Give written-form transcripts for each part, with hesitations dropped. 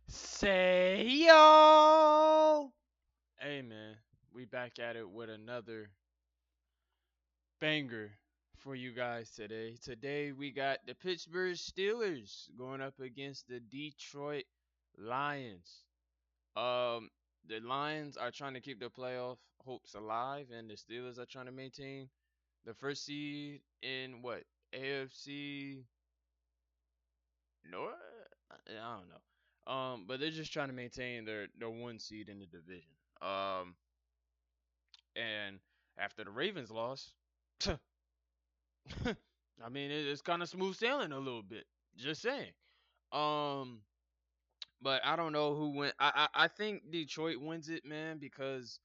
Say yo! Hey man, we back at it with another banger for you guys today. Today we got the Pittsburgh Steelers going up against the Detroit Lions. Um, the Lions are trying to keep the playoff hopes alive, and the Steelers are trying to maintain the first seed in what AFC North. I don't know. But they're just trying to maintain their one seed in the division. Um, and after the Ravens lost, I mean it's kind of smooth sailing a little bit. Just saying. Um, but I don't know who win. I think Detroit wins it, man, because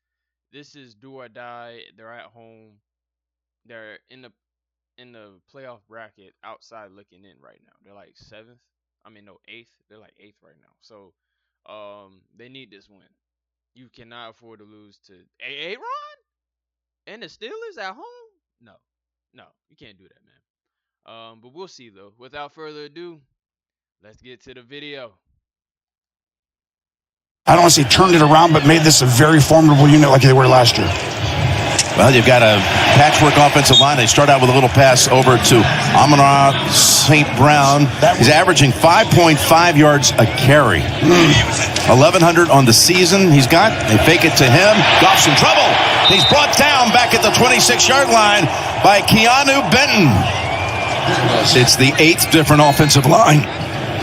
this is do or die. They're at home. They're in the playoff bracket outside looking in right now. They're like seventh. I mean no eighth. They're like eighth right now. So they need this win. You cannot afford to lose to Aaron and the Steelers at home. No, no, you can't do that, man. But we'll see though. Without further ado, let's get to the video. I don't want to say turned it around, but made this a very formidable unit like they were last year. Well, you've got a patchwork offensive line. They start out with a little pass over to Amon-Ra St. Brown. He's averaging 5.5 yards a carry. 1,100 on the season. They fake it to him. Goff's in trouble. He's brought down back at the 26-yard line by Keanu Benton. It's the 8th different offensive line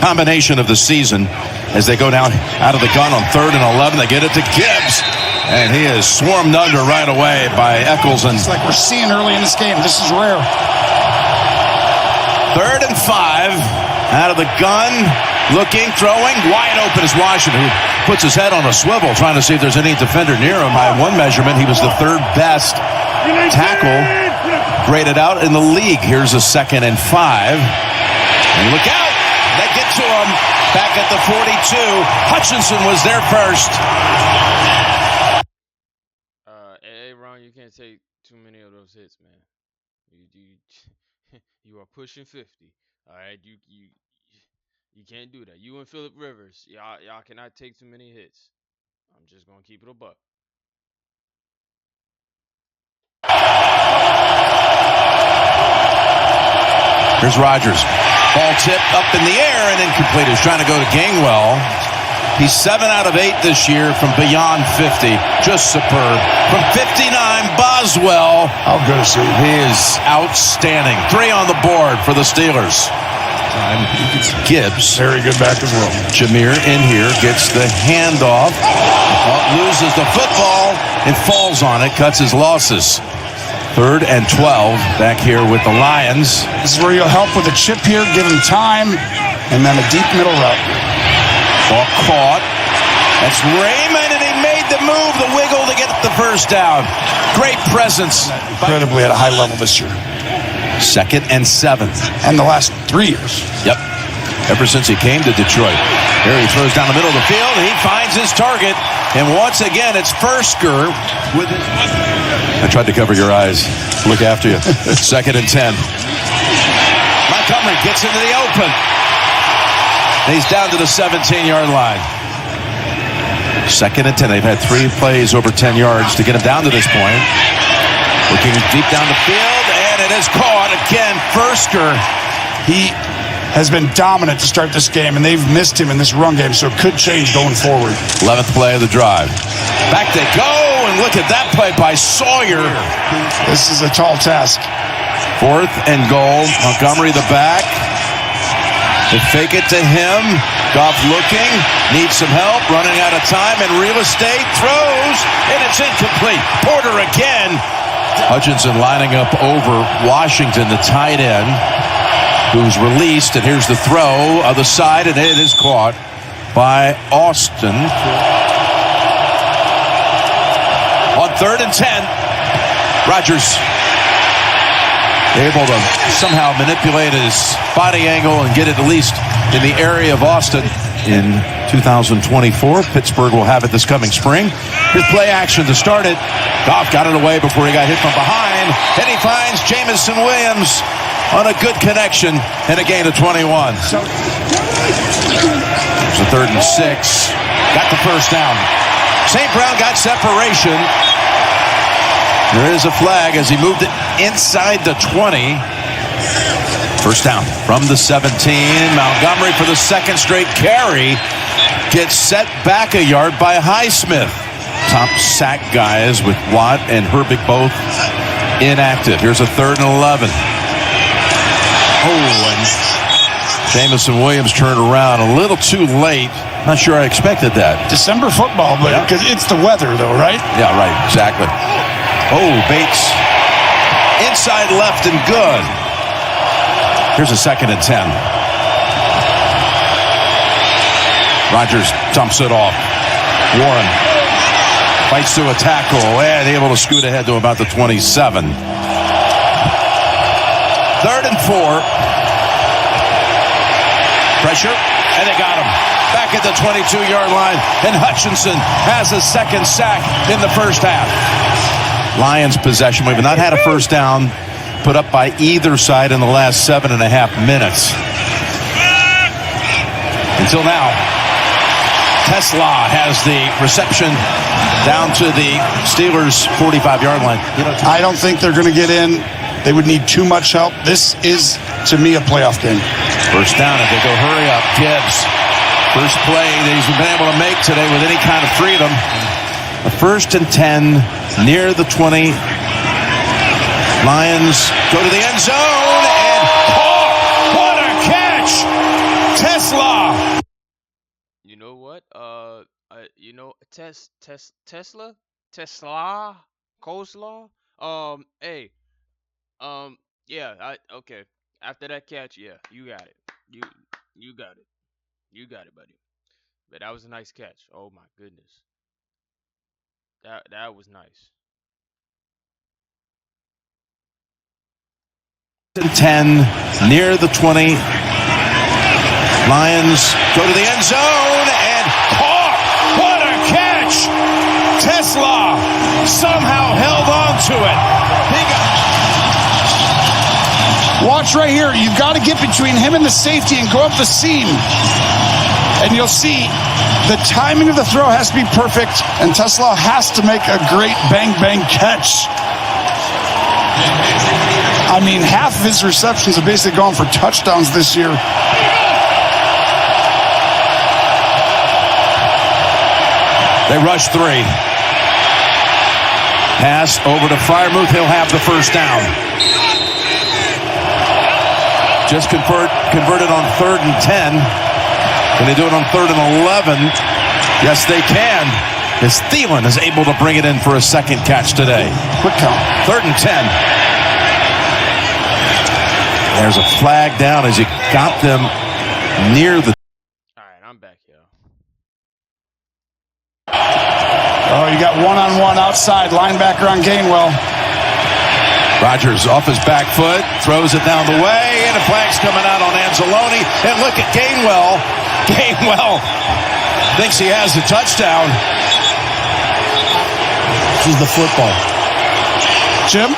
combination of the season as they go down out of the gun on 3rd and 11. They get it to Gibbs. And he is swarmed under right away by Eccles. It's like we're seeing early in this game. This is rare. 3rd and 5. Out of the gun. Looking, throwing. Wide open is Washington, who puts his head on a swivel trying to see if there's any defender near him. By one measurement, he was the 3rd best tackle graded out in the league. Here's a 2nd and 5. And look out. They get to him back at the 42. Hutchinson was there first. Hey Ron, you can't take too many of those hits, man. You are pushing 50. All right, you can't do that. You and Phillip Rivers, y'all cannot take too many hits. I'm just gonna keep it a buck. Here's Rodgers. Ball tipped up in the air and incomplete. He's trying to go to Gainwell. He's 7 out of 8 this year from beyond 50. Just superb. From 59, Boswell. How good is he? He is outstanding. 3 on the board for the Steelers. Gibbs. Very good back as well. Jameer in here gets the handoff. Loses the football and falls on it. Cuts his losses. 3rd and 12 back here with the Lions. This is where you'll help with a chip here, give him time, and then a deep middle route. Ball caught. That's Raymond, and he made the move, the wiggle to get the first down. Great presence. Incredibly at a high level this year. 2nd and 7. And the last 3 years. Yep. Ever since he came to Detroit. Here he throws down the middle of the field. He finds his target. And once again, it's Fursker with his... I tried to cover your eyes. Look after you. 2nd and 10. Montgomery gets into the open. He's down to the 17-yard line. 2nd and 10. They've had 3 plays over 10 yards to get him down to this point. Looking deep down the field, and it is caught again. Fursker. He has been dominant to start this game, and they've missed him in this run game, so it could change going forward. 11th play of the drive. Back they go, and look at that play by Sawyer. This is a tall task. 4th and goal. Montgomery the back. They fake it to him. Goff looking, needs some help, running out of time and real estate. Throws, and it's incomplete. Porter again. Hutchinson lining up over Washington, the tight end, who's released, and here's the throw of the side, and it is caught by Austin. On 3rd and 10, Rodgers able to somehow manipulate his body angle and get it at least in the area of Austin. In 2024, Pittsburgh will have it this coming spring. His play action to start it. Goff got it away before he got hit from behind, and he finds Jamison Williams on a good connection and a gain of 21. There's a 3rd and 6. Got the first down. St. Brown got separation. There is a flag as he moved it inside the 20. First down from the 17. Montgomery for the second straight carry gets set back a yard by Highsmith. Top sack guys with Watt and Herbig both inactive. Here's a 3rd and 11. Oh, and Jamison Williams turned around a little too late. Not sure I expected that. December football, but because it's the weather, though, right? Yeah, right. Exactly. Oh, Bates inside left and good. Here's a 2nd and 10. Rodgers dumps it off. Warren fights to a tackle and able to scoot ahead to about the 27. 3rd and 4. Pressure, and they got him. Back at the 22-yard line, and Hutchinson has a second sack in the first half. Lions possession. We've not had a first down put up by either side in the last 7.5 minutes. Until now, Tesla has the reception down to the Steelers' 45-yard line. I don't think they're going to get in. They would need too much help. This is, to me, a playoff game. First down, if they go hurry up, Gibbs. First play that he's been able to make today with any kind of freedom. A 1st and 10 near the 20. Lions go to the end zone and what a catch! Tesla. You know what? Tesla, coleslaw. Hey, okay. After that catch, yeah, you got it. You got it. You got it, buddy. But that was a nice catch. Oh my goodness. That was nice. 10 near the 20. Lions go to the end zone and what a catch! Tesla somehow held on to it. Watch right here. You've got to get between him and the safety and go up the seam. And you'll see the timing of the throw has to be perfect, and Tesla has to make a great bang catch. I mean, half of his receptions have basically gone for touchdowns this year. They rush 3. Pass over to Freiermuth. He'll have the first down. Just converted on 3rd and 10. Can they do it on 3rd and 11? Yes, they can. As Thielen is able to bring it in for a second catch today. Quick count. 3rd and 10. There's a flag down as you got them near the... All right, I'm back, yo. Oh, you got one-on-one outside linebacker on Gainwell. Rodgers off his back foot, throws it down the way, and a flag's coming out on Anzalone. And look at Gainwell. Gainwell thinks he has a touchdown. This is the football. Jim,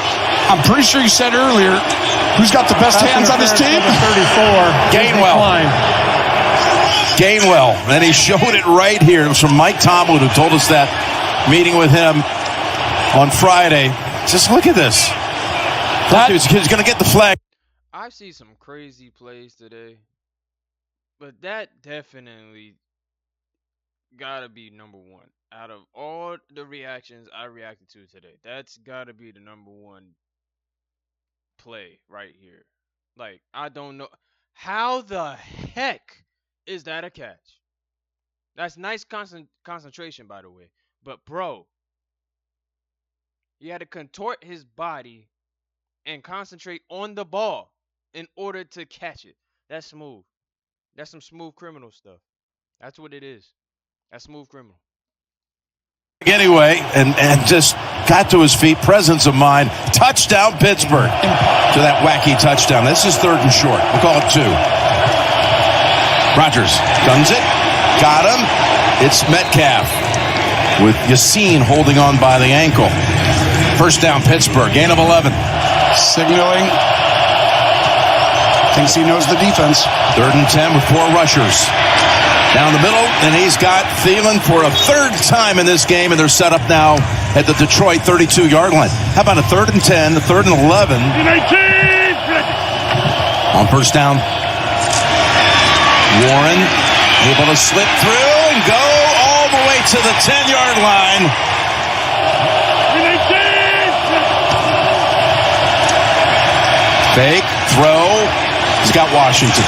I'm pretty sure you said earlier, who's got the best hands on this team? 34. Gainwell. And he showed it right here. It was from Mike Tomlin, who told us that meeting with him on Friday. Just look at this. He's going to get the flag. I've seen some crazy plays today, but that definitely gotta be number one. Out of all the reactions I reacted to today, that's gotta be the number one play right here. Like, I don't know. How the heck is that a catch? That's nice concentration, by the way. But, bro, he had to contort his body and concentrate on the ball in order to catch it. That's smooth. That's some smooth criminal stuff. That's what it is. That's smooth criminal. Anyway, and just got to his feet, presence of mind. Touchdown, Pittsburgh. To that wacky touchdown. This is 3rd and short. We'll call it 2. Rodgers guns it. Got him. It's Metcalf with Yassine holding on by the ankle. First down, Pittsburgh. Gain of 11. Signaling. Thinks he knows the defense. 3rd and 10 with 4 rushers. Down the middle, and he's got Thielen for a third time in this game, and they're set up now at the Detroit 32-yard line. How about a 3rd and 10, a 3rd and 11? On first down, Warren able to slip through and go all the way to the 10-yard line. Fake, throw. He's got Washington.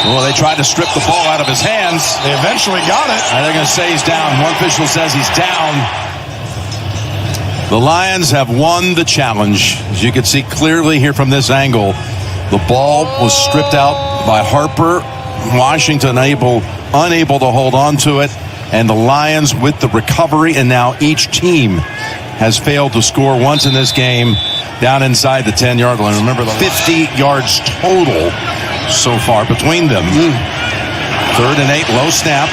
Well, they tried to strip the ball out of his hands. They eventually got it. They're going to say he's down. One official says he's down. The Lions have won the challenge. As you can see clearly here from this angle, the ball was stripped out by Harper. Washington unable to hold on to it. And the Lions with the recovery, and now each team has failed to score once in this game down inside the 10-yard line. Remember, the 50 yards total so far between them. 3rd and 8, low snap.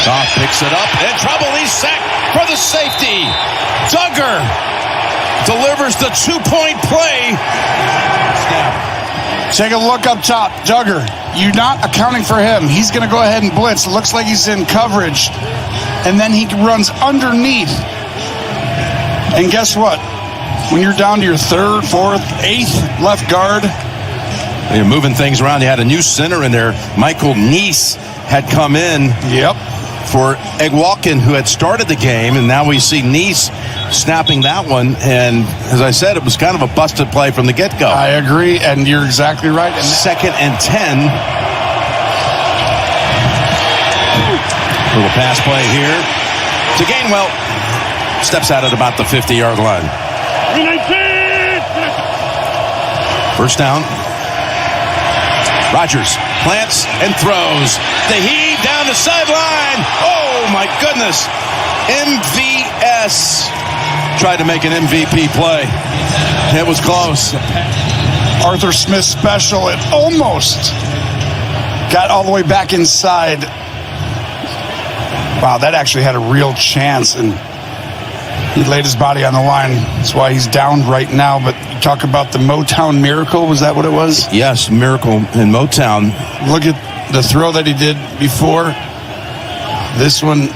Goff picks it up. In trouble, he's sacked for the safety. Duggar delivers the 2-point play. Snap. Take a look up top. Duggar, you're not accounting for him. He's going to go ahead and blitz. It looks like he's in coverage. And then he runs underneath. And guess what? When you're down to your 3rd, 4th, 8th left guard. You're moving things around. You had a new center in there. Michael Neese had come in. Yep. For Egwalkin, who had started the game, and now we see Neese snapping that one. And as I said, it was kind of a busted play from the get-go. I agree, and you're exactly right. And 2nd and 10. Little pass play here to Gainwell. Steps out at about the 50-yard line. First down. Rodgers plants and throws. The heave down the sideline. Oh, my goodness. MVS tried to make an MVP play. It was close. Arthur Smith special. It almost got all the way back inside. Wow, that actually had a real chance, and he laid his body on the line. That's why he's down right now. But you talk about the Motown miracle. Was that what it was? Yes, miracle in Motown. Look at the throw that he did before. This one,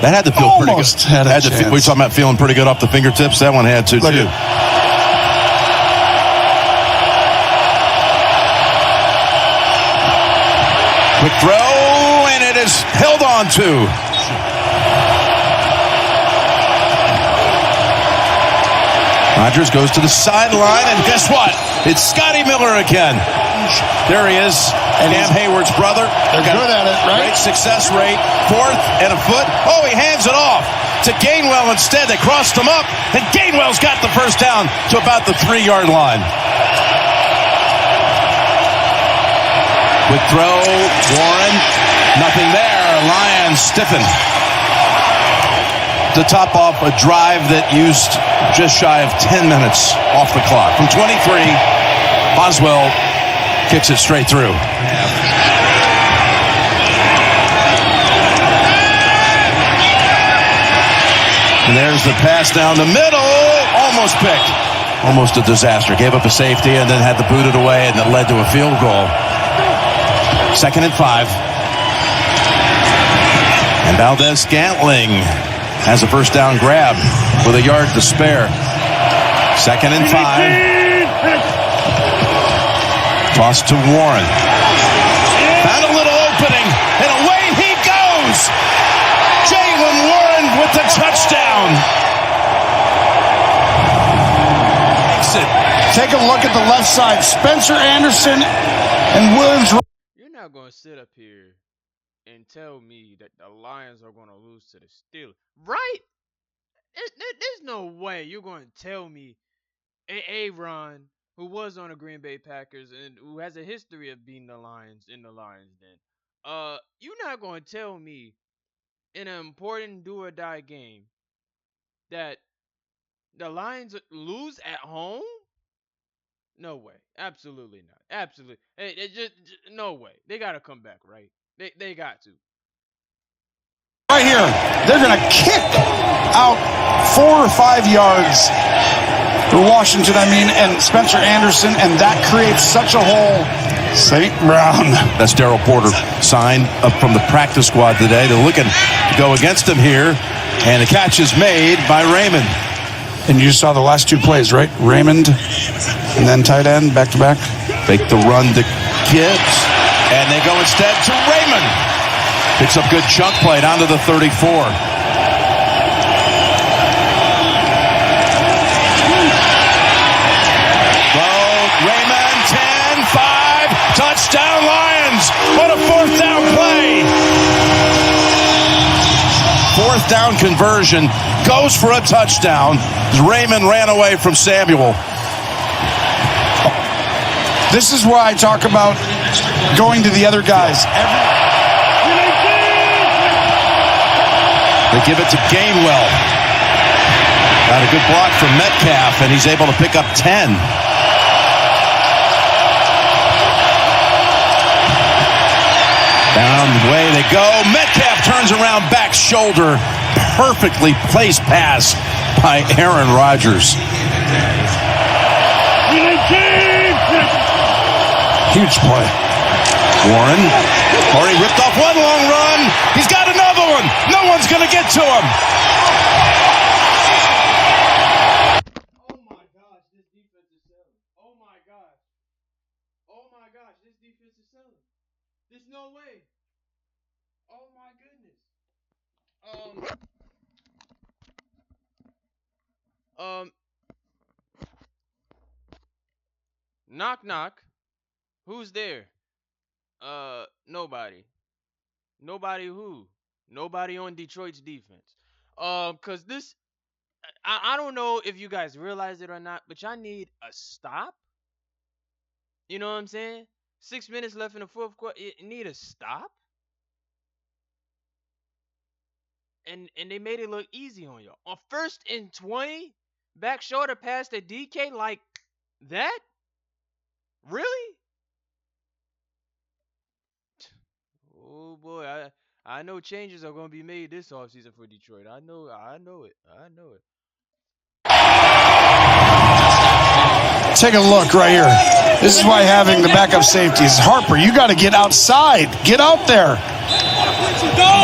that had to feel pretty good. Had a chance. We're talking about feeling pretty good off the fingertips. That one had to, too. Quick throw, and it is held on to. Rodgers goes to the sideline, and guess what? It's Scotty Miller again. There he is. And Cam Hayward's brother. They're good at it, right? Great success rate. 4th and a foot. Oh, he hands it off to Gainwell instead. They crossed him up, and Gainwell's got the first down to about the 3-yard line. Quick throw. Warren. Nothing there. Lions stiffen to top off a drive that used just shy of 10 minutes off the clock. From 23, Boswell kicks it straight through. And there's the pass down the middle. Almost picked. Almost a disaster. Gave up a safety and then had to boot it away, and it led to a field goal. 2nd and 5. And Valdez-Scantling has a first down grab with a yard to spare. 2nd and 5. Toss to Warren. Found a little opening, and away he goes. Jaylen Warren with the touchdown. Makes it. Take a look at the left side. Spencer Anderson and Williams. You're not going to sit up here and tell me that the Lions are going to lose to the Steelers. Right? There's no way you're going to tell me Aaron, who was on the Green Bay Packers and who has a history of beating the Lions in the Lions Den. You're not going to tell me in an important do-or-die game that the Lions lose at home? No way. Absolutely not. Absolutely. Just no way. They got to come back, right? They got to. Right here, they're going to kick out 4 or 5 yards for Washington, and Spencer Anderson, and that creates such a hole. St. Brown. That's Darryl Porter. signed up from the practice squad today. They're looking to go against him here. And the catch is made by Raymond. And you saw the last two plays, right? Raymond and then tight end, back-to-back. Fake the run to Gibbs. And they go instead to Raymond. Picks up good chunk play down to the 34. Raymond, 10-5, touchdown Lions. What a fourth down play. Fourth down conversion, goes for a touchdown. Raymond ran away from Samuel. This is why I talk about going to the other guys. They give it to Gainwell. Got a good block from Metcalf, and he's able to pick up 10. Down the way they go. Metcalf turns around, back shoulder. Perfectly placed pass by Aaron Rodgers. Huge play. Warren already ripped off one long run. He's got another one. No one's going to get to him. Oh my gosh, this defense is selling. Oh my gosh. Oh my gosh, this defense is selling. There's no way. Oh my goodness. Knock knock. Who's there? Nobody. Nobody who? Nobody on Detroit's defense. Cause this I don't know if you guys realize it or not, but y'all need a stop. You know what I'm saying? 6 minutes left in the fourth quarter. You need a stop. And they made it look easy on y'all. On 1st and 20, back shoulder pass to DK like that? Really? Oh boy, I know changes are gonna be made this offseason for Detroit. I know it. Take a look right here. This is why having the backup safety is Harper. You got to get outside. Get out there.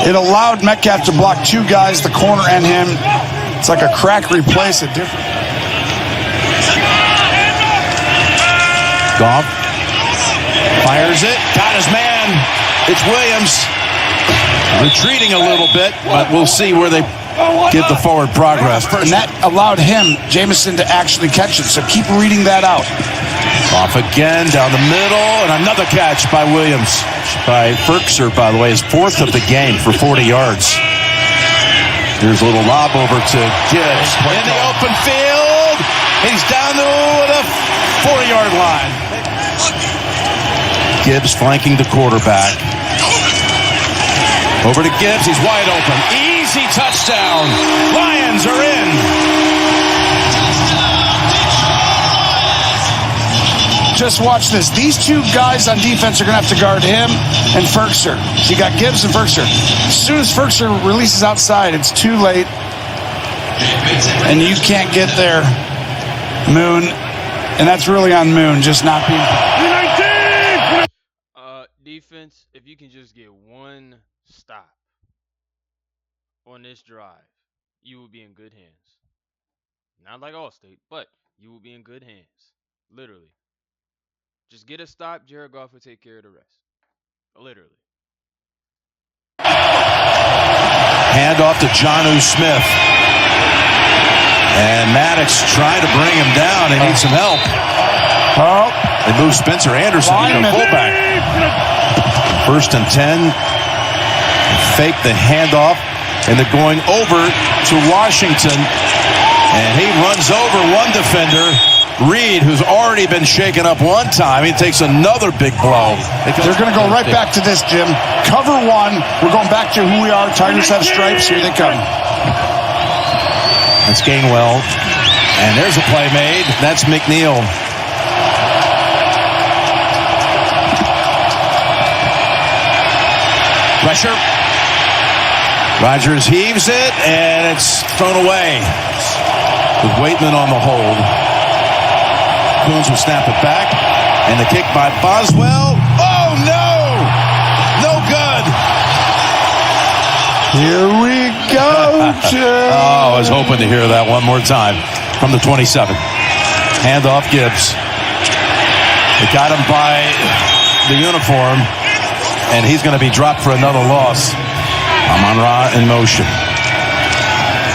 It allowed Metcalf to block two guys, the corner and him. It's like a crack replace a different. Goff fires it. Got his man. It's Williams. Retreating a little bit, but we'll see where they get the forward progress. And that allowed him, Jameson, to actually catch it. So keep reading that out. Off again, down the middle, and another catch by Williams. By Ferkser, by the way, his 4th of the game for 40 yards. Here's a little lob over to Gibbs. In the open field. He's down to the 40-yard line. Gibbs flanking the quarterback. Over to Gibbs. He's wide open. Easy touchdown. Lions are in. Just watch this. These two guys on defense are going to have to guard him and Ferkser. So you got Gibbs and Ferkser. As soon as Ferkser releases outside, it's too late. And you can't get there, Moon. And that's really on Moon, just not being... Defense, if you can just get one stop on this drive, you will be in good hands. Not like Allstate, but you will be in good hands. Literally. Just get a stop. Jared Goff will take care of the rest. Literally. Hand off to Jonnu Smith. And Maddox trying to bring him down. He needs some help. Oh. They move Spencer Anderson to the fullback. 1st and 10. Fake the handoff. And they're going over to Washington. And he runs over one defender. Reed, who's already been shaken up one time, he takes another big blow. They're going to go right back to this, Jim. Cover one. We're going back to who we are. Tigers have stripes. Here they come. That's Gainwell. And there's a play made. That's McNeil. Pressure. Rodgers heaves it, and it's thrown away. With Waitman on the hold. Coons will snap it back. And the kick by Boswell. Oh, no! No good. Here we go, Jay. Oh, I was hoping to hear that one more time from the 27. Handoff Gibbs. They got him by the uniform, and he's going to be dropped for another loss. Amon-Ra in motion.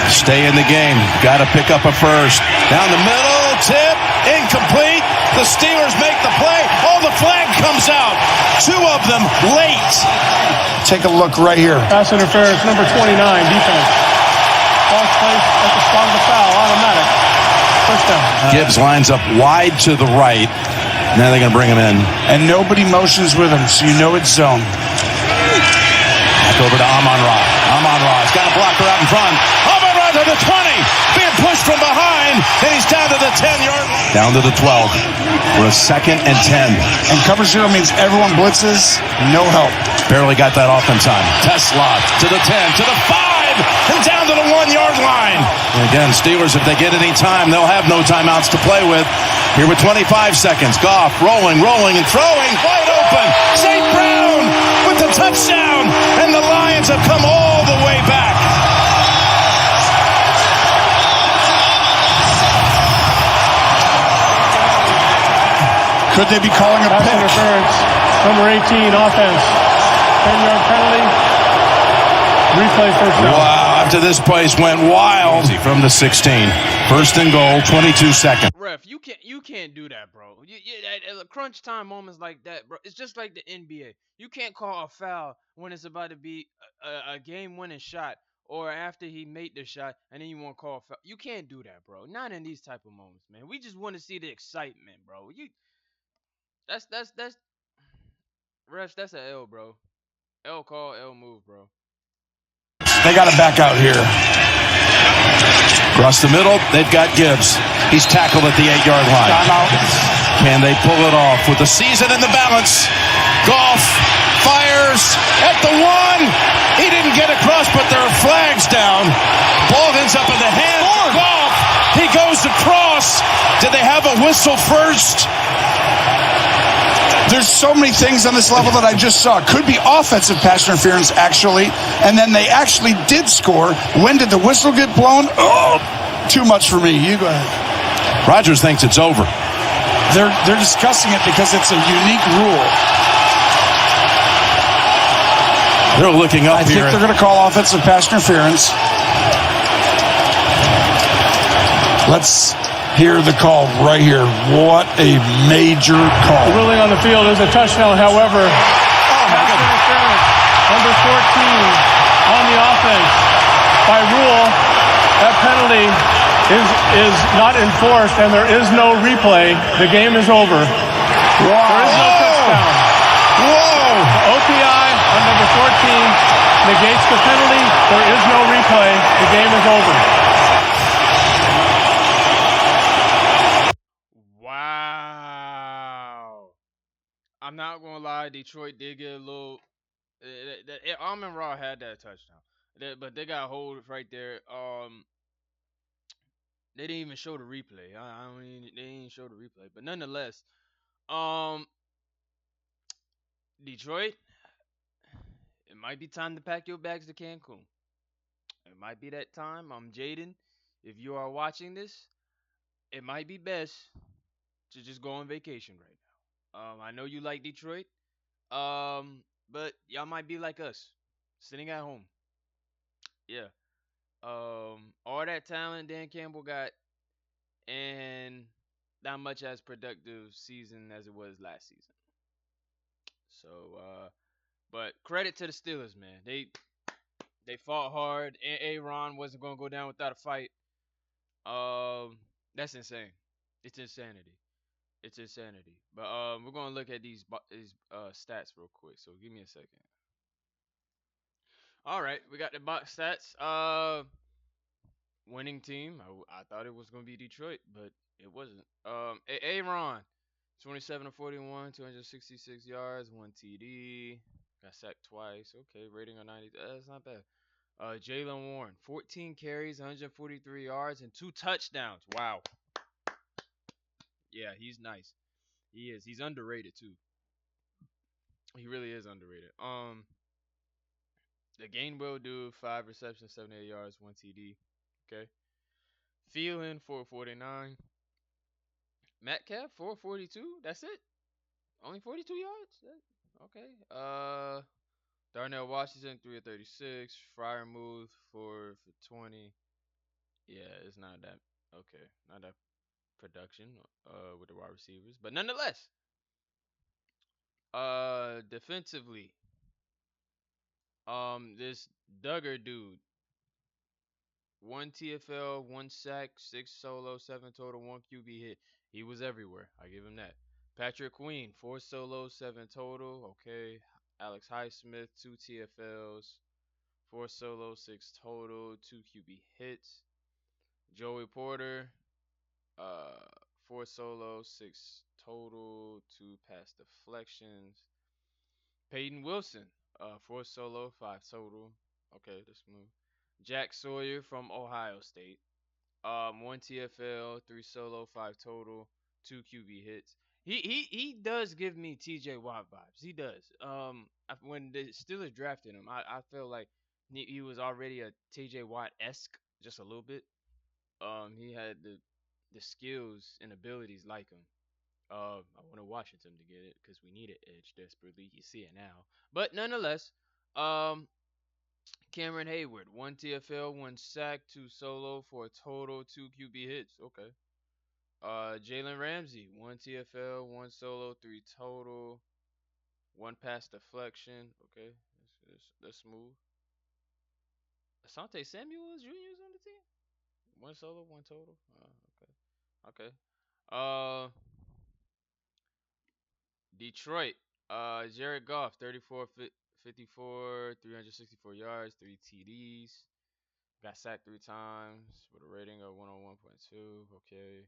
Stay in the game. Got to pick up a first. Down the middle. Tip. Incomplete. The Steelers make the play. Oh, the flag comes out. 2 of them late. Take a look right here. Pass interference, number 29, defense. False place at the spot of the foul. Automatic. First down. Gibbs lines up wide to the right. Now they're going to bring him in. And nobody motions with him, so you know it's zone. Back over to Amon-Ra. Amon-Ra's got a blocker out in front. Amon-Ra to the 20. Being pushed from behind. And he's down to the 10-yard line. Down to the 12. For a 2nd and 10. And cover 0 means everyone blitzes, no help. Barely got that off in time. Tesla to the 10, to the 5, and down to the 1-yard line. And again, Steelers, if they get any time, they'll have no timeouts to play with. Here with 25 seconds. Goff rolling, and throwing. Wide open. St. Brown with the touchdown. And the Lions have come all the way back. Could they be calling a Pass pick? interference, number 18, offense. 10-yard penalty. Replay first down. Wow, after this place went wild from the 16. 1st and goal, 22 seconds. Ref, you can't do that, bro. At crunch time moments like that, bro. It's just like the NBA. You can't call a foul when it's about to be a game-winning shot, or after he made the shot, and then you want to call a foul. You can't do that, bro. Not in these type of moments, man. We just want to see the excitement, bro. That's refs. That's an L, bro. L call, L move, bro. They got to back out here. Across the middle, they've got Gibbs. He's tackled at the 8-yard line. Can they pull it off with the season in the balance? Goff fires at the 1. He didn't get across, but there are flags down. Ball ends up in the hands of Goff. He goes across. Did they have a whistle first? There's so many things on this level that I just saw. Could be offensive pass interference, actually. And then they actually did score. When did the whistle get blown? Oh, too much for me. You go ahead. Rodgers thinks it's over. They're discussing it because it's a unique rule. They're looking up I here. think they're going to call offensive pass interference. Let's hear the call right here. What a major call. The ruling on the field is a touchdown, however. Pass interference, number 14, on the offense. By rule, that penalty is not enforced, and there is no replay. The game is over. Wow. There is no touchdown. Whoa! The OPI on number 14 negates the penalty. There is no replay. The game is over. Wow. I'm not gonna lie, Detroit did get a little. Amon-Ra had that touchdown, but they got hold right there. They didn't even show the replay. I mean, they didn't show the replay, but nonetheless, Detroit, it might be time to pack your bags to Cancun. It might be that time. I'm Jaden. If you are watching this, it might be best to just go on vacation right now. I know you like Detroit, but y'all might be like us, sitting at home. Yeah. All that talent Dan Campbell got, and not much as productive season as it was last season. So, but credit to the Steelers, man. They fought hard. Aaron wasn't gonna go down without a fight. That's insane. It's insanity. It's insanity. But we're gonna look at these stats real quick. So give me a second. All right, we got the box stats. Winning team. I thought it was gonna be Detroit, but it wasn't. Aaron, 27 to 41, 266 yards, 1 TD. Got sacked twice. Okay, rating of 90. That's not bad. Jalen Warren, 14 carries, 143 yards, and 2 touchdowns. Wow. Yeah, he's nice. He is. He's underrated too. He really is underrated. The Gainwell dude, 5 receptions, 78 yards, 1 TD. Okay. Thielen, 449. Metcalf, 442. That's it. Only 42 yards. Okay. Darnell Washington, 3 of 36. Fryermuth, 4 for 20. Yeah, it's not that. Okay, not that production with the wide receivers, but nonetheless, defensively, this Duggar dude, 1 TFL, 1 sack, 6 solo, 7 total, 1 QB hit. He was everywhere. I give him that. Patrick Queen, 4 solos, 7 total. Okay. Alex Highsmith, 2 TFLs, 4 solos, 6 total, 2 QB hits. Joey Porter, 4 solos, 6 total, 2 pass deflections. Peyton Wilson, 4 solo, 5 total. Okay, that's smooth. Jack Sawyer from Ohio State, 1 TFL, 3 solo, 5 total, 2 QB hits. He does give me TJ Watt vibes. He does. When the Steelers drafted him, I felt like he was already a TJ Watt esque, just a little bit. He had the skills and abilities like him. I wanted Washington to get it because we need an edge desperately. You see it now, but nonetheless, Cameron Hayward, 1 TFL, 1 sack, 2 solo for a total 2 QB hits. Okay. Jalen Ramsey, 1 TFL, 1 solo, 3 total, 1 pass deflection. Okay, that's smooth. Asante Samuel Jr. is on the team. 1 solo, 1 total. Okay. Detroit. Jared Goff, 34 54, 364 yards, 3 TDs. Got sacked 3 times with a rating of 101.2. Okay.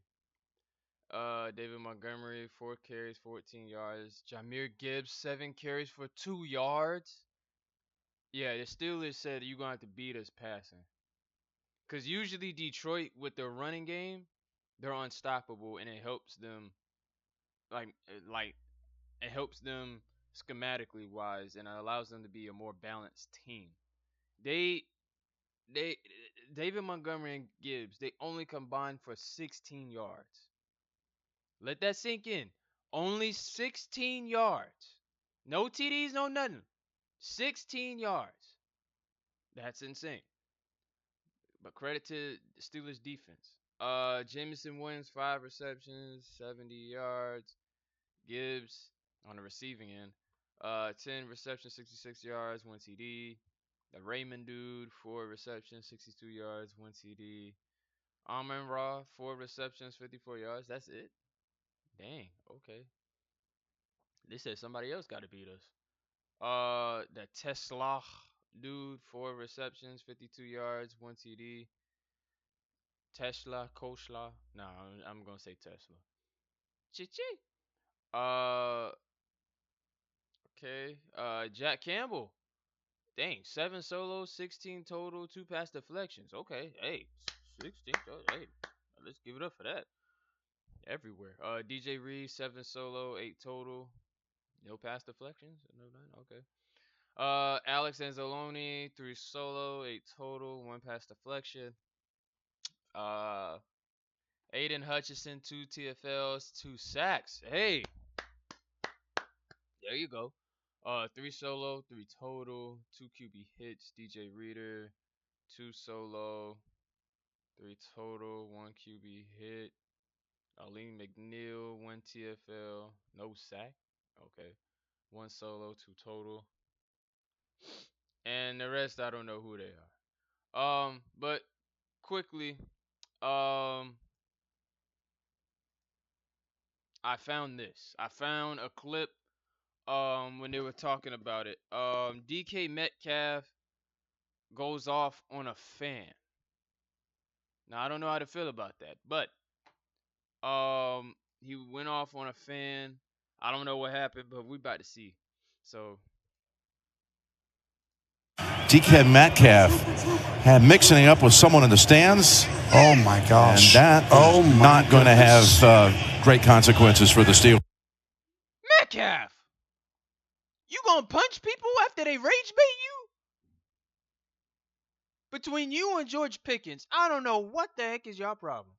David Montgomery, 4 carries, 14 yards. Jahmyr Gibbs, 7 carries for 2 yards. Yeah, the Steelers said you're going to have to beat us passing. Because usually Detroit, with their running game, they're unstoppable, and it helps them, like it helps them schematically wise, and it allows them to be a more balanced team. They David Montgomery and Gibbs, they only combined for 16 yards. Let that sink in. Only 16 yards. No TDs, no nothing. 16 yards. That's insane. But credit to the Steelers defense. Jameson Williams, 5 receptions, 70 yards. Gibbs on the receiving end, 10 receptions, 66 yards, 1 TD. The Raymond dude, 4 receptions, 62 yards, 1 TD. Amon-Ra, 4 receptions, 54 yards. That's it. Dang. Okay. They said somebody else got to beat us. The Tesla dude, 4 receptions, 52 yards, 1 TD. Tesla, Koshla. No, I'm gonna say Tesla. Chi-chi. Okay. Jack Campbell. Dang, 7 solos, 16 total, 2 pass deflections. Okay, hey, 16. Hey, let's give it up for that. Everywhere. DJ Reed, 7 solo, 8 total, no pass deflections. No, okay. Alex Anzalone, 3 solo, 8 total, 1 pass deflection. Aiden Hutchinson, 2 TFLs, 2 sacks. Hey, there you go. 3 solo, 3 total, 2 QB hits. DJ Reader, 2 solo, 3 total, 1 QB hit. Arlene McNeil, 1 TFL, no sack. Okay. 1 solo, 2 total. And the rest, I don't know who they are. But quickly, I found this. I found a clip when they were talking about it. DK Metcalf goes off on a fan. Now I don't know how to feel about that, but he went off on a fan. I don't know what happened, but we about to see. So DK Metcalf had mixing it up with someone in the stands. Oh my gosh. And that is not going to have great consequences for the Steelers. Metcalf, you gonna punch people after they rage bait you? Between you and George Pickens, I don't know what the heck is your problem.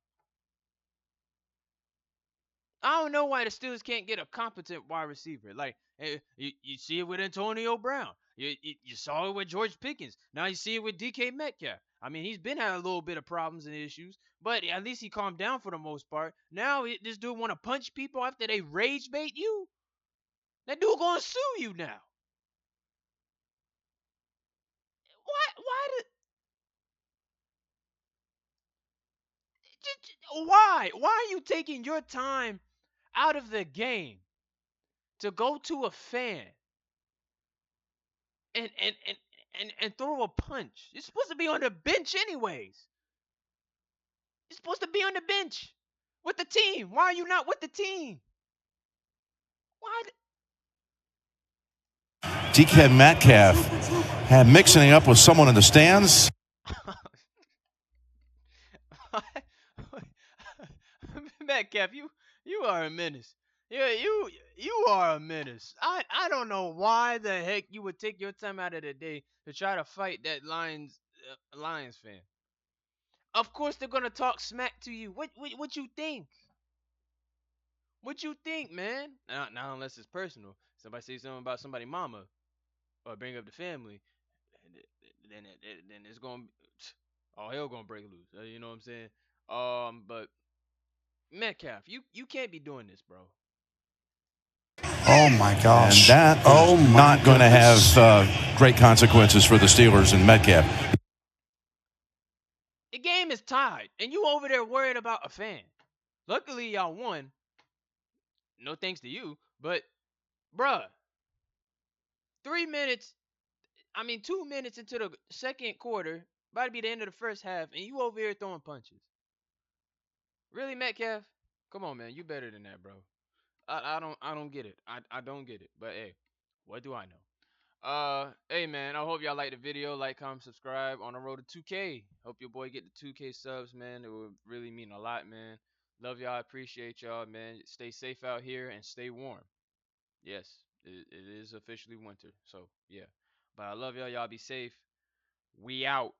I don't know why the Steelers can't get a competent wide receiver. Like you see it with Antonio Brown. You saw it with George Pickens. Now you see it with DK Metcalf. I mean, he's been having a little bit of problems and issues, but at least he calmed down for the most part. Now this dude want to punch people after they rage bait you. That dude gonna sue you now. Why? Why? Why are you taking your time out of the game to go to a fan and and and and throw a punch? You're supposed to be on the bench anyways. You're supposed to be on the bench with the team. Why are you not with the team? Why? DK Metcalf had mixing up with someone in the stands. Metcalf, you are a menace. Yeah, you are a menace. I don't know why the heck you would take your time out of the day to try to fight that Lions fan. Of course they're gonna talk smack to you. What you think? What you think, man? Not unless it's personal. Somebody say something about somebody's mama or bring up the family, then it's gonna all hell gonna break loose. You know what I'm saying? But Metcalf, you can't be doing this, bro. Oh my gosh. And that is not going to have great consequences for the Steelers and Metcalf. The game is tied, and you over there worried about a fan. Luckily, y'all won. No thanks to you, but bruh, 3 minutes. I mean, 2 minutes into the second quarter, about to be the end of the first half, and you over here throwing punches. Really, Metcalf? Come on, man. You better than that, bro. I don't get it. I don't get it. But hey, what do I know? Hey man, I hope y'all like the video. Like, comment, subscribe. On the road to 2K. Hope your boy get the 2K subs, man. It would really mean a lot, man. Love y'all. Appreciate y'all, man. Stay safe out here and stay warm. Yes, it is officially winter. So yeah. But I love y'all. Y'all be safe. We out.